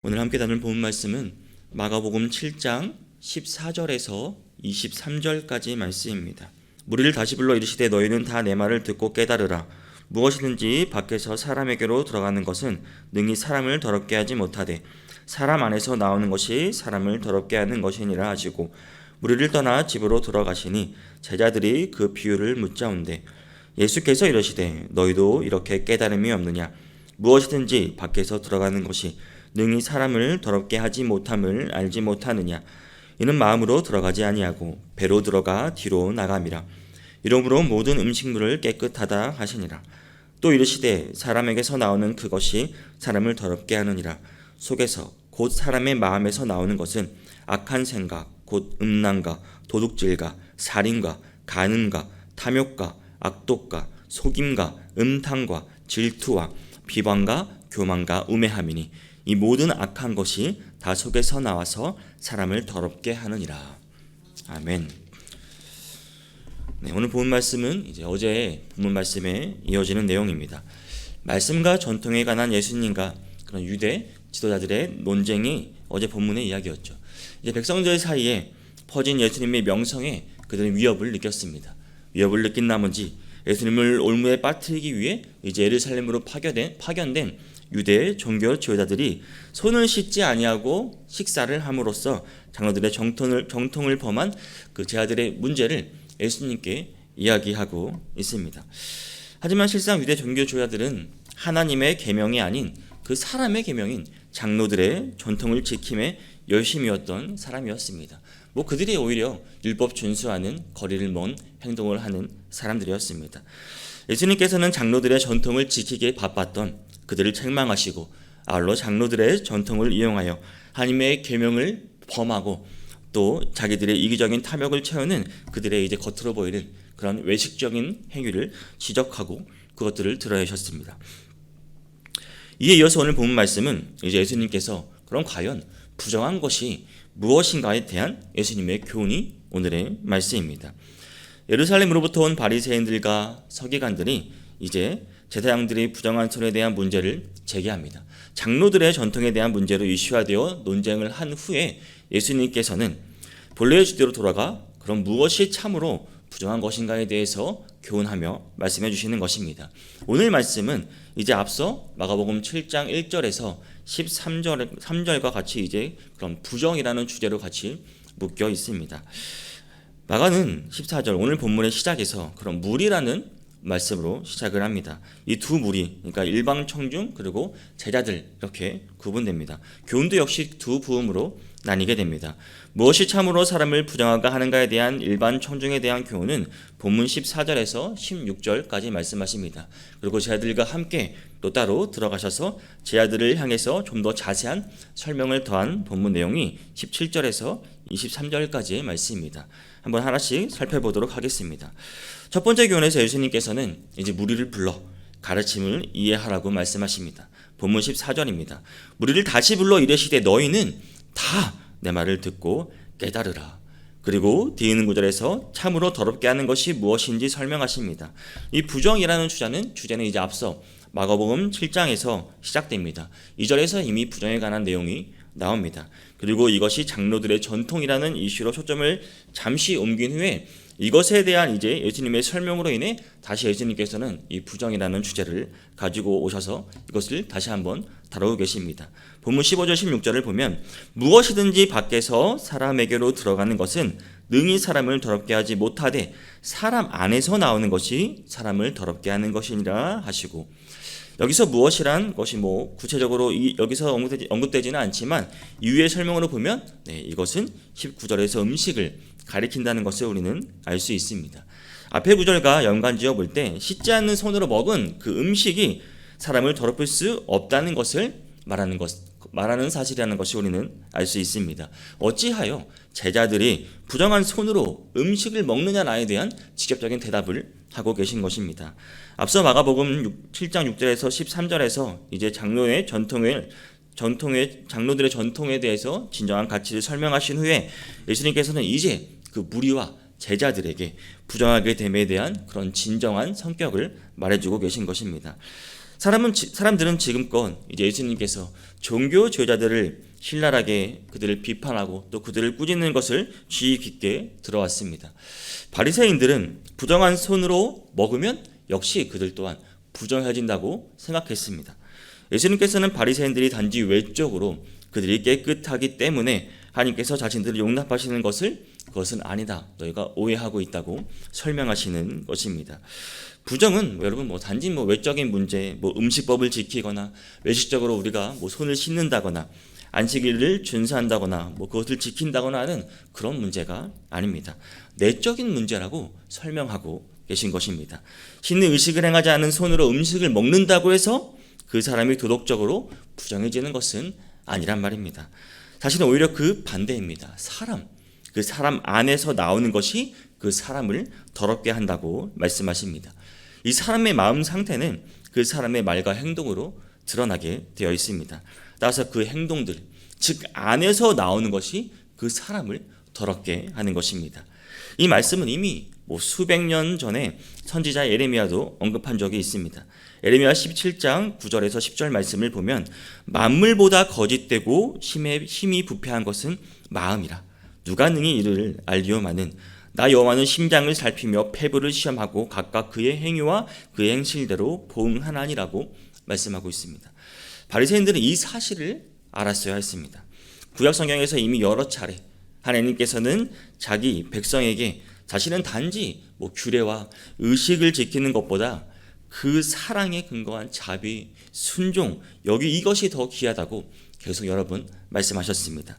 오늘 함께 나눌 본문 말씀은 마가복음 7장 14절에서 23절까지 말씀입니다. 무리를 다시 불러 이르시되 너희는 다 내 말을 듣고 깨달으라. 무엇이든지 밖에서 사람에게로 들어가는 것은 능히 사람을 더럽게 하지 못하되 사람 안에서 나오는 것이 사람을 더럽게 하는 것이니라 하시고 무리를 떠나 집으로 들어가시니 제자들이 그 비유를 묻자온대 예수께서 이르시되 너희도 이렇게 깨달음이 없느냐. 무엇이든지 밖에서 들어가는 것이 능히 사람을 더럽게 하지 못함을 알지 못하느냐. 이는 마음으로 들어가지 아니하고 배로 들어가 뒤로 나감이라. 이러므로 모든 음식물을 깨끗하다 하시니라. 또 이르시되 사람에게서 나오는 그것이 사람을 더럽게 하느니라. 속에서 곧 사람의 마음에서 나오는 것은 악한 생각 곧 음란과 도둑질과 살인과 간음과 탐욕과 악독과 속임과 음탕과 질투와 비방과 교만과 우매함이니 이 모든 악한 것이 다 속에서 나와서 사람을 더럽게 하느니라. 아멘. 네, 오늘 본 말씀은 이제 어제의 본문 말씀에 이어지는 내용입니다. 말씀과 전통에 관한 예수님과 그런 유대 지도자들의 논쟁이 어제 본문의 이야기였죠. 이제 백성들 사이에 퍼진 예수님의 명성에 그들은 위협을 느꼈습니다. 위협을 느낀 나머지 예수님을 올무에 빠뜨리기 위해 이제 예루살렘으로 파견된 유대 종교 지도자들이 손을 씻지 아니하고 식사를 함으로써 장로들의 정통을 범한 그 제자들의 문제를 예수님께 이야기하고 있습니다. 하지만 실상 유대 종교 지도자들은 하나님의 계명이 아닌 그 사람의 계명인 장로들의 전통을 지킴에 열심이었던 사람이었습니다. 그들이 오히려 율법 준수하는 거리를 먼 행동을 하는 사람들이었습니다. 예수님께서는 장로들의 전통을 지키기에 바빴던 그들을 책망하시고 아울러 장로들의 전통을 이용하여 하나님의 계명을 범하고 또 자기들의 이기적인 탐욕을 채우는 그들의 이제 겉으로 보이는 그런 외식적인 행위를 지적하고 그것들을 드러내셨습니다. 이에 이어서 오늘 본문 말씀은 이제 예수님께서 그럼 과연 부정한 것이 무엇인가에 대한 예수님의 교훈이 오늘의 말씀입니다. 예루살렘으로부터 온 바리새인들과 서기관들이 이제 제사장들이 부정한 설에 대한 문제를 제기합니다. 장로들의 전통에 대한 문제로 이슈화되어 논쟁을 한 후에 예수님께서는 본래의 주제로 돌아가 그럼 무엇이 참으로 부정한 것인가에 대해서 교훈하며 말씀해 주시는 것입니다. 오늘 말씀은 이제 앞서 마가복음 7장 1절에서 13절과 같이 이제 그런 부정이라는 주제로 같이 묶여 있습니다. 마가는 14절 오늘 본문의 시작에서 그런 무리라는 말씀으로 시작을 합니다. 이 두 무리, 그러니까 일방 청중 그리고 제자들 이렇게 구분됩니다. 교훈도 역시 두 부음으로 나뉘게 됩니다. 무엇이 참으로 사람을 부정하게 하는가에 대한 일반 청중에 대한 교훈은 본문 14절에서 16절까지 말씀하십니다. 그리고 제자들과 함께 또 따로 들어가셔서 제자들을 향해서 좀 더 자세한 설명을 더한 본문 내용이 17절에서 23절까지의 말씀입니다. 한번 하나씩 살펴보도록 하겠습니다. 첫 번째 교훈에서 예수님께서는 이제 무리를 불러 가르침을 이해하라고 말씀하십니다. 본문 14절입니다. 무리를 다시 불러 이르시되 너희는 다 내 말을 듣고 깨달으라. 그리고 뒤에 있는 구절에서 참으로 더럽게 하는 것이 무엇인지 설명하십니다. 이 부정이라는 주제는 이제 앞서 마가복음 7장에서 시작됩니다. 2절에서 이미 부정에 관한 내용이 나옵니다. 그리고 이것이 장로들의 전통이라는 이슈로 초점을 잠시 옮긴 후에 이것에 대한 이제 예수님의 설명으로 인해 다시 예수님께서는 이 부정이라는 주제를 가지고 오셔서 이것을 다시 한번 다루고 계십니다. 본문 15절 16절을 보면 무엇이든지 밖에서 사람에게로 들어가는 것은 능히 사람을 더럽게 하지 못하되 사람 안에서 나오는 것이 사람을 더럽게 하는 것이니라 하시고 여기서 무엇이란 것이 구체적으로 여기서 언급되지는 않지만 이후의 설명으로 보면 이것은 19절에서 음식을 가리킨다는 것을 우리는 알 수 있습니다. 앞의 구절과 연관지어 볼 때 씻지 않는 손으로 먹은 그 음식이 사람을 더럽힐 수 없다는 것을 말하는 사실이라는 것이 우리는 알 수 있습니다. 어찌하여 제자들이 부정한 손으로 음식을 먹느냐에 대한 직접적인 대답을 하고 계신 것입니다. 앞서 마가복음 7장 6절에서 13절에서 이제 장로들의 전통에 대해서 진정한 가치를 설명하신 후에 예수님께서는 이제 그 무리와 제자들에게 부정하게 됨에 대한 그런 진정한 성격을 말해주고 계신 것입니다. 사람들은 지금껏 이제 예수님께서 종교 지도자들을 신랄하게 그들을 비판하고 또 그들을 꾸짖는 것을 주의 깊게 들어왔습니다. 바리새인들은 부정한 손으로 먹으면 역시 그들 또한 부정해진다고 생각했습니다. 예수님께서는 바리새인들이 단지 외적으로 그들이 깨끗하기 때문에 하나님께서 자신들을 용납하시는 그것은 아니다. 너희가 오해하고 있다고 설명하시는 것입니다. 부정은 여러분 단지 외적인 문제, 음식법을 지키거나 외식적으로 우리가 손을 씻는다거나 안식일을 준수한다거나 그것을 지킨다거나 하는 그런 문제가 아닙니다. 내적인 문제라고 설명하고 계신 것입니다. 씻는 의식을 행하지 않은 손으로 음식을 먹는다고 해서 그 사람이 도덕적으로 부정해지는 것은 아니란 말입니다. 사실은 오히려 그 반대입니다. 그 사람 안에서 나오는 것이 그 사람을 더럽게 한다고 말씀하십니다. 이 사람의 마음 상태는 그 사람의 말과 행동으로 드러나게 되어 있습니다. 따라서 그 행동들, 즉 안에서 나오는 것이 그 사람을 더럽게 하는 것입니다. 이 말씀은 이미 수백 년 전에 선지자 예레미야도 언급한 적이 있습니다. 예레미야 17장 9절에서 10절 말씀을 보면 만물보다 거짓되고 힘이 부패한 것은 마음이라. 누가 능히 이를 알리오마는 나 여호와는 심장을 살피며 폐부를 시험하고 각각 그의 행위와 그의 행실대로 보응하나니라고 말씀하고 있습니다. 바리새인들은 이 사실을 알았어야 했습니다. 구약 성경에서 이미 여러 차례 하나님께서는 자기 백성에게 자신은 단지 규례와 의식을 지키는 것보다 그 사랑에 근거한 자비, 순종, 이것이 더 귀하다고 계속 여러 번 말씀하셨습니다.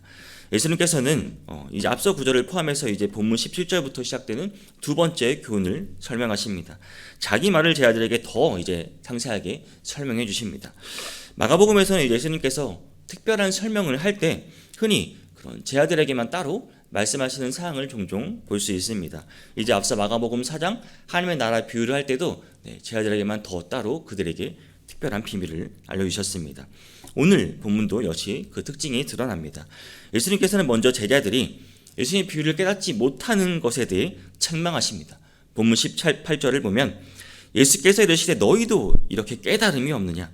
예수님께서는 이제 앞서 구절을 포함해서 이제 본문 17절부터 시작되는 두 번째 교훈을 설명하십니다. 자기 말을 제 아들에게 더 이제 상세하게 설명해 주십니다. 마가복음에서는 예수님께서 특별한 설명을 할 때 흔히 그런 제 아들에게만 따로 말씀하시는 사항을 종종 볼 수 있습니다. 이제 앞서 마가복음 4장 하나님의 나라 비유를 할 때도 제 아들에게만 더 따로 그들에게 특별한 비밀을 알려주셨습니다. 오늘 본문도 역시 그 특징이 드러납니다. 예수님께서는 먼저 제자들이 예수님의 비유를 깨닫지 못하는 것에 대해 책망하십니다. 본문 18절을 보면 예수께서 이르시되 너희도 이렇게 깨달음이 없느냐?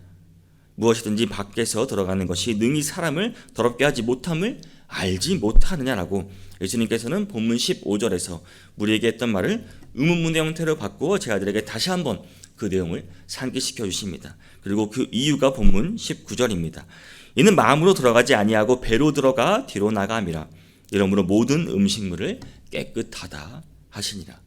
무엇이든지 밖에서 들어가는 것이 능히 사람을 더럽게 하지 못함을 알지 못하느냐라고 예수님께서는 본문 15절에서 우리에게 했던 말을 의문문의 형태로 바꾸어 제 아들에게 다시 한번 그 내용을 상기시켜 주십니다. 그리고 그 이유가 본문 19절입니다. 이는 마음으로 들어가지 아니하고 배로 들어가 뒤로 나감이라. 이러므로 모든 음식물을 깨끗하다 하시니라.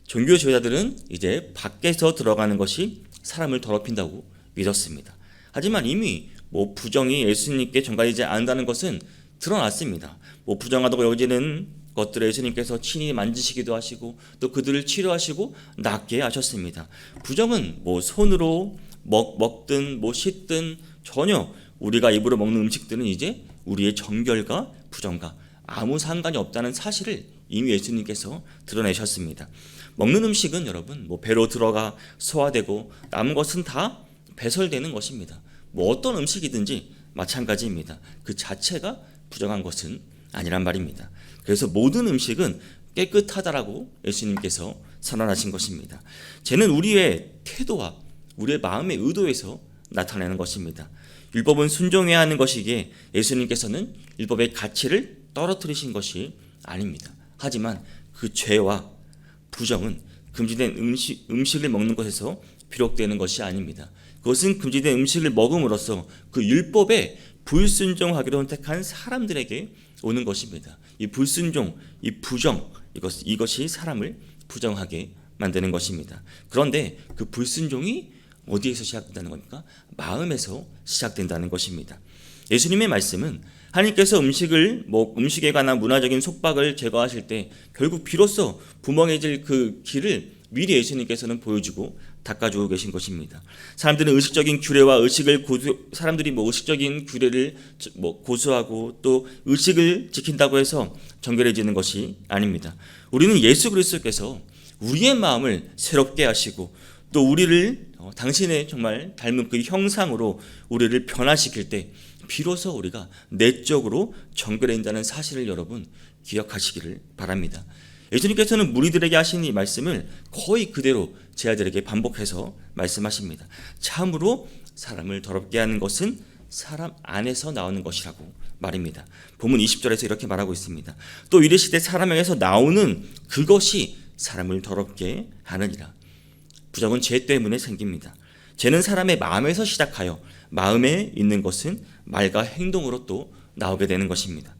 종교 지도자들은 이제 밖에서 들어가는 것이 사람을 더럽힌다고 믿었습니다. 하지만 이미 부정이 예수님께 전가되지 않는다는 것은 드러났습니다. 부정하다고 여겨지는 것들을 예수님께서 친히 만지시기도 하시고 또 그들을 치료하시고 낫게 하셨습니다. 부정은 손으로 먹든 씻든 전혀 우리가 입으로 먹는 음식들은 이제 우리의 정결과 부정과 아무 상관이 없다는 사실을 이미 예수님께서 드러내셨습니다. 먹는 음식은 여러분 배로 들어가 소화되고 남은 것은 다 배설되는 것입니다. 어떤 음식이든지 마찬가지입니다. 그 자체가 부정한 것은 아니란 말입니다. 그래서 모든 음식은 깨끗하다라고 예수님께서 선언하신 것입니다. 죄는 우리의 태도와 우리의 마음의 의도에서 나타나는 것입니다. 율법은 순종해야 하는 것이기에 예수님께서는 율법의 가치를 떨어뜨리신 것이 아닙니다. 하지만 그 죄와 부정은 금지된 음식을 먹는 것에서 비롯되는 것이 아닙니다. 그것은 금지된 음식을 먹음으로써 그 율법에 불순종하기로 선택한 사람들에게 오는 것입니다. 이 불순종, 이 부정, 이것이 사람을 부정하게 만드는 것입니다. 그런데 그 불순종이 어디에서 시작된다는 겁니까? 마음에서 시작된다는 것입니다. 예수님의 말씀은 하나님께서 음식에 관한 문화적인 속박을 제거하실 때 결국 비로소 부멍해질 그 길을 미리 예수님께서는 보여주고 닦아주고 계신 것입니다. 사람들은 의식적인 규례와 의식적인 규례를 고수하고 또 의식을 지킨다고 해서 정결해지는 것이 아닙니다. 우리는 예수 그리스도께서 우리의 마음을 새롭게 하시고 또 우리를 당신의 정말 닮은 그 형상으로 우리를 변화시킬 때 비로소 우리가 내적으로 정결해진다는 사실을 여러분 기억하시기를 바랍니다. 예수님께서는 무리들에게 하신 이 말씀을 거의 그대로 제 아들에게 반복해서 말씀하십니다. 참으로 사람을 더럽게 하는 것은 사람 안에서 나오는 것이라고 말입니다. 본문 20절에서 이렇게 말하고 있습니다. 또 이르시되 사람에게서 나오는 그것이 사람을 더럽게 하느니라. 부정은 죄 때문에 생깁니다. 죄는 사람의 마음에서 시작하여 마음에 있는 것은 말과 행동으로 또 나오게 되는 것입니다.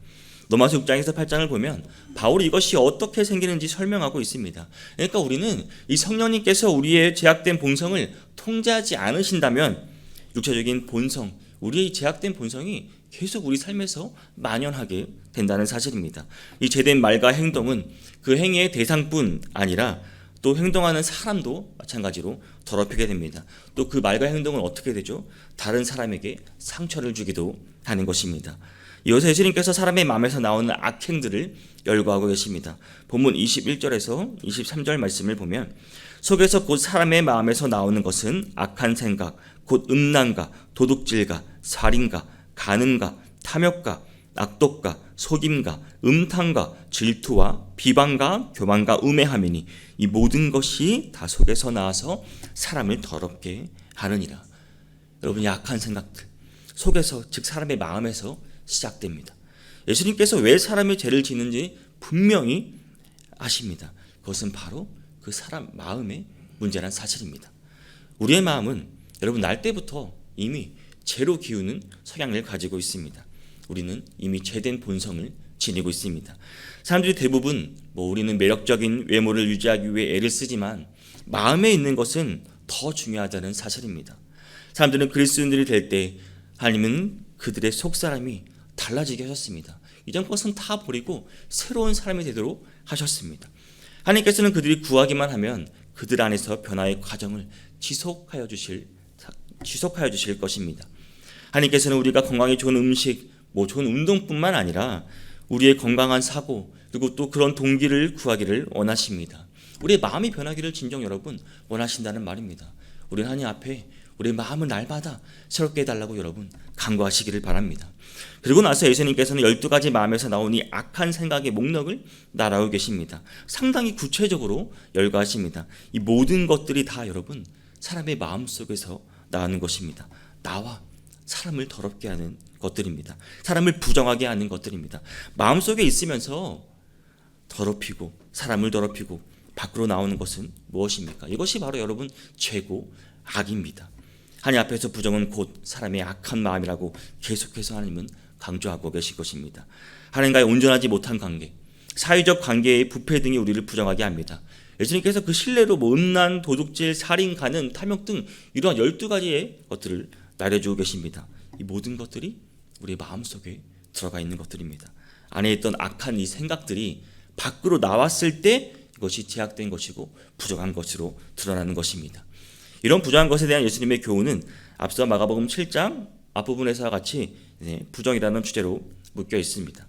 로마서 6장에서 8장을 보면 바울이 이것이 어떻게 생기는지 설명하고 있습니다. 그러니까 우리는 이 성령님께서 우리의 죄악된 본성을 통제하지 않으신다면 육체적인 본성, 우리의 죄악된 본성이 계속 우리 삶에서 만연하게 된다는 사실입니다. 이 죄된 말과 행동은 그 행위의 대상뿐 아니라 또 행동하는 사람도 마찬가지로 더럽히게 됩니다. 또 그 말과 행동은 어떻게 되죠? 다른 사람에게 상처를 주기도 하는 것입니다. 이어서 예수님께서 사람의 마음에서 나오는 악행들을 열거하고 계십니다. 본문 21절에서 23절 말씀을 보면 속에서 곧 사람의 마음에서 나오는 것은 악한 생각, 곧 음란과 도둑질과 살인과 간음과 탐욕과 악독과 속임과 음탕과 질투와 비방과 교만과 우매함이니 이 모든 것이 다 속에서 나와서 사람을 더럽게 하느니라. 여러분, 약한 생각들 속에서, 즉 사람의 마음에서 시작됩니다. 예수님께서 왜 사람이 죄를 짓는지 분명히 아십니다. 그것은 바로 그 사람 마음의 문제란 사실입니다. 우리의 마음은 여러분 날 때부터 이미 죄로 기우는 성향을 가지고 있습니다. 우리는 이미 죄된 본성을 지니고 있습니다. 사람들이 대부분 우리는 매력적인 외모를 유지하기 위해 애를 쓰지만 마음에 있는 것은 더 중요하다는 사실입니다. 사람들은 그리스도인들이 될 때 하나님은 그들의 속사람이 달라지게 하셨습니다. 이전 것은 다 버리고 새로운 사람이 되도록 하셨습니다. 하나님께서는 그들이 구하기만 하면 그들 안에서 변화의 과정을 지속하여 주실 것입니다. 하나님께서는 우리가 건강에 좋은 음식, 좋은 운동뿐만 아니라 우리의 건강한 사고, 그리고 또 그런 동기를 구하기를 원하십니다. 우리의 마음이 변하기를 진정 여러분 원하신다는 말입니다. 우리는 하나님 앞에 우리의 마음을 날마다 새롭게 해달라고 여러분 간구하시기를 바랍니다. 그리고 나서 예수님께서는 12가지 마음에서 나온 이 악한 생각의 목록을 나라고 계십니다. 상당히 구체적으로 열거하십니다. 이 모든 것들이 다 여러분 사람의 마음속에서 나오는 것입니다. 나와 사람을 더럽게 하는 것들입니다. 사람을 부정하게 하는 것들입니다. 마음속에 있으면서 더럽히고 사람을 더럽히고 밖으로 나오는 것은 무엇입니까? 이것이 바로 여러분 죄고 악입니다. 하나님 앞에서 부정은 곧 사람의 악한 마음이라고 계속해서 하나님은 강조하고 계실 것입니다. 하나님과의 온전하지 못한 관계, 사회적 관계의 부패 등이 우리를 부정하게 합니다. 예수님께서 그 신뢰로 음란, 도둑질, 살인, 간음, 탐욕 등 이러한 12가지의 것들을 나열해주고 계십니다. 이 모든 것들이 우리의 마음속에 들어가 있는 것들입니다. 안에 있던 악한 이 생각들이 밖으로 나왔을 때 이것이 제약된 것이고 부정한 것으로 드러나는 것입니다. 이런 부정한 것에 대한 예수님의 교훈은 앞서 마가복음 7장 앞부분에서와 같이 부정이라는 주제로 묶여 있습니다.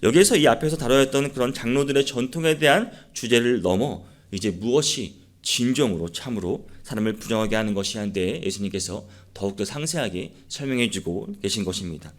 여기에서 이 앞에서 다루었던 그런 장로들의 전통에 대한 주제를 넘어 이제 무엇이 진정으로 참으로 사람을 부정하게 하는 것이냐에 예수님께서 더욱더 상세하게 설명해 주고 계신 것입니다.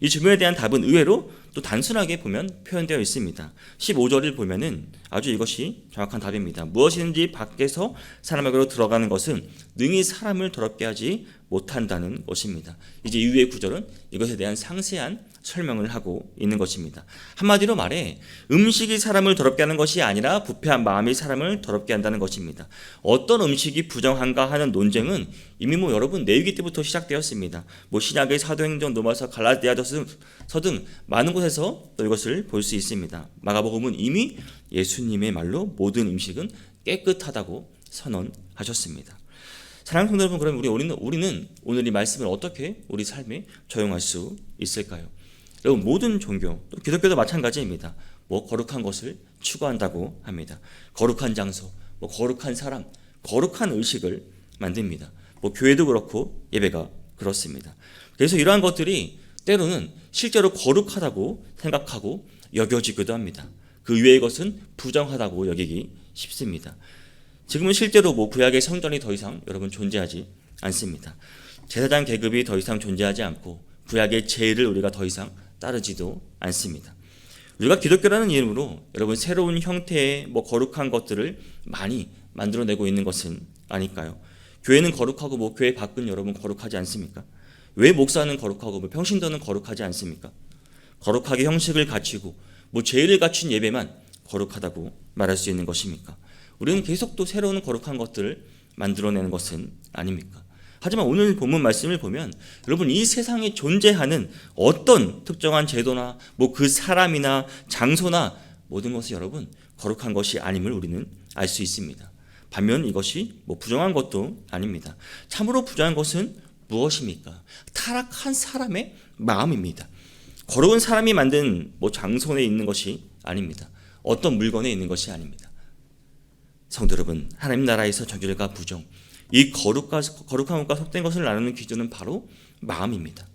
이 질문에 대한 답은 의외로 또 단순하게 보면 표현되어 있습니다. 15절을 보면은 아주 이것이 정확한 답입니다. 무엇이든지 밖에서 사람에게로 들어가는 것은 능히 사람을 더럽게 하지 못한다는 것입니다. 이제 이후의 구절은 이것에 대한 상세한 설명을 하고 있는 것입니다. 한마디로 말해 음식이 사람을 더럽게 하는 것이 아니라 부패한 마음이 사람을 더럽게 한다는 것입니다. 어떤 음식이 부정한가 하는 논쟁은 이미 여러분 레위기 때부터 시작되었습니다. 신약의 사도행전, 로마서, 갈라디아서 등 많은 곳에서 또 이것을 볼 수 있습니다. 마가복음은 이미 예수님의 말로 모든 음식은 깨끗하다고 선언하셨습니다. 사랑하는 성도 여러분, 그러면 우리는 오늘 이 말씀을 어떻게 우리 삶에 적용할 수 있을까요? 여러분, 모든 종교, 또 기독교도 마찬가지입니다. 거룩한 것을 추구한다고 합니다. 거룩한 장소, 거룩한 사람, 거룩한 의식을 만듭니다. 교회도 그렇고 예배가 그렇습니다. 그래서 이러한 것들이 때로는 실제로 거룩하다고 생각하고 여겨지기도 합니다. 그 외의 것은 부정하다고 여기기 쉽습니다. 지금은 실제로 구약의 성전이 더 이상 여러분 존재하지 않습니다. 제사장 계급이 더 이상 존재하지 않고 구약의 제의를 우리가 더 이상 따르지도 않습니다. 우리가 기독교라는 이름으로 여러분 새로운 형태의 거룩한 것들을 많이 만들어내고 있는 것은 아닐까요? 교회는 거룩하고 교회 밖은 여러분 거룩하지 않습니까? 왜 목사는 거룩하고 평신도는 거룩하지 않습니까? 거룩하게 형식을 갖추고 제의를 갖춘 예배만 거룩하다고 말할 수 있는 것입니까? 우리는 계속 또 새로운 거룩한 것들을 만들어내는 것은 아닙니까? 하지만 오늘 본문 말씀을 보면 여러분 이 세상에 존재하는 어떤 특정한 제도나 그 사람이나 장소나 모든 것이 여러분 거룩한 것이 아님을 우리는 알 수 있습니다. 반면 이것이 부정한 것도 아닙니다. 참으로 부정한 것은 무엇입니까? 타락한 사람의 마음입니다. 거룩한 사람이 만든 장소에 있는 것이 아닙니다. 어떤 물건에 있는 것이 아닙니다. 성도 여러분, 하나님 나라에서 정결과 부정, 이 거룩한 것과 속된 것을 나누는 기준은 바로 마음입니다.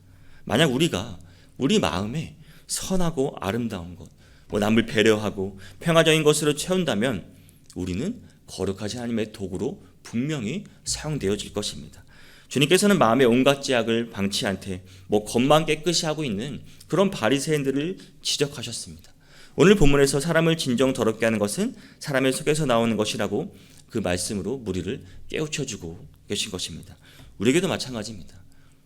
만약 우리 마음에 선하고 아름다운 것, 남을 배려하고 평화적인 것으로 채운다면 우리는 거룩하신 하나님의 도구로 분명히 사용되어질 것입니다. 주님께서는 마음의 온갖 죄악을 방치 않되 겉만 깨끗이 하고 있는 그런 바리새인들을 지적하셨습니다. 오늘 본문에서 사람을 진정 더럽게 하는 것은 사람의 속에서 나오는 것이라고 그 말씀으로 무리를 깨우쳐주고 계신 것입니다. 우리에게도 마찬가지입니다.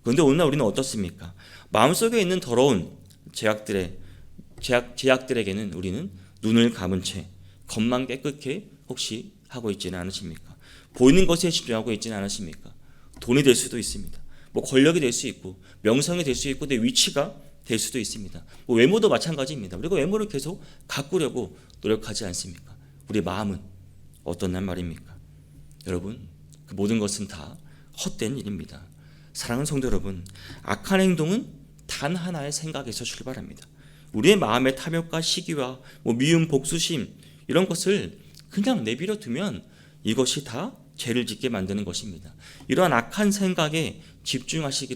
그런데 오늘날 우리는 어떻습니까? 마음속에 있는 더러운 죄악들에게는 우리는 눈을 감은 채 겉만 깨끗게 혹시 하고 있지는 않으십니까? 보이는 것에 집중하고 있지는 않으십니까? 돈이 될 수도 있습니다. 권력이 될 수 있고 명성이 될 수 있고 내 위치가 될 수도 있습니다. 외모도 마찬가지입니다. 우리가 외모를 계속 가꾸려고 노력하지 않습니까? 우리 마음은 어떤 말입니까? 여러분, 그 모든 것은 다 헛된 일입니다. 사랑하는 성도 여러분, 악한 행동은 단 하나의 생각에서 출발합니다. 우리의 마음의 탐욕과 시기와 미움, 복수심 이런 것을 그냥 내버려 두면 이것이 다 죄를 짓게 만드는 것입니다. 이러한 악한 생각에 집중하지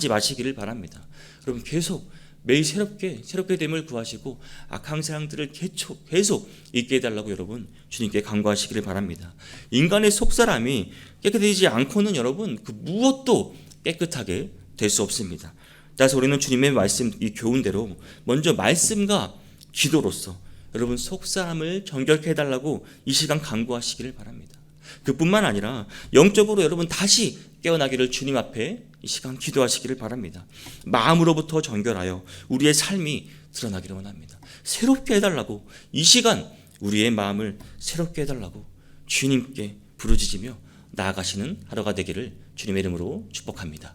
마시기를 바랍니다. 여러분 계속 매일 새롭게 됨을 구하시고 악한 생각들을 계속 잊게 해달라고 여러분 주님께 간구하시기를 바랍니다. 인간의 속사람이 깨끗해지지 않고는 여러분 그 무엇도 깨끗하게 될 수 없습니다. 따라서 우리는 주님의 말씀 이 교훈대로 먼저 말씀과 기도로서 여러분 속사람을 정결케 해달라고 이 시간 간구하시기를 바랍니다. 그뿐만 아니라 영적으로 여러분 다시 깨어나기를 주님 앞에 이 시간 기도하시기를 바랍니다. 마음으로부터 정결하여 우리의 삶이 드러나기를 원합니다. 새롭게 해달라고 이 시간 우리의 마음을 새롭게 해달라고 주님께 부르짖으며 나아가시는 하루가 되기를 주님의 이름으로 축복합니다.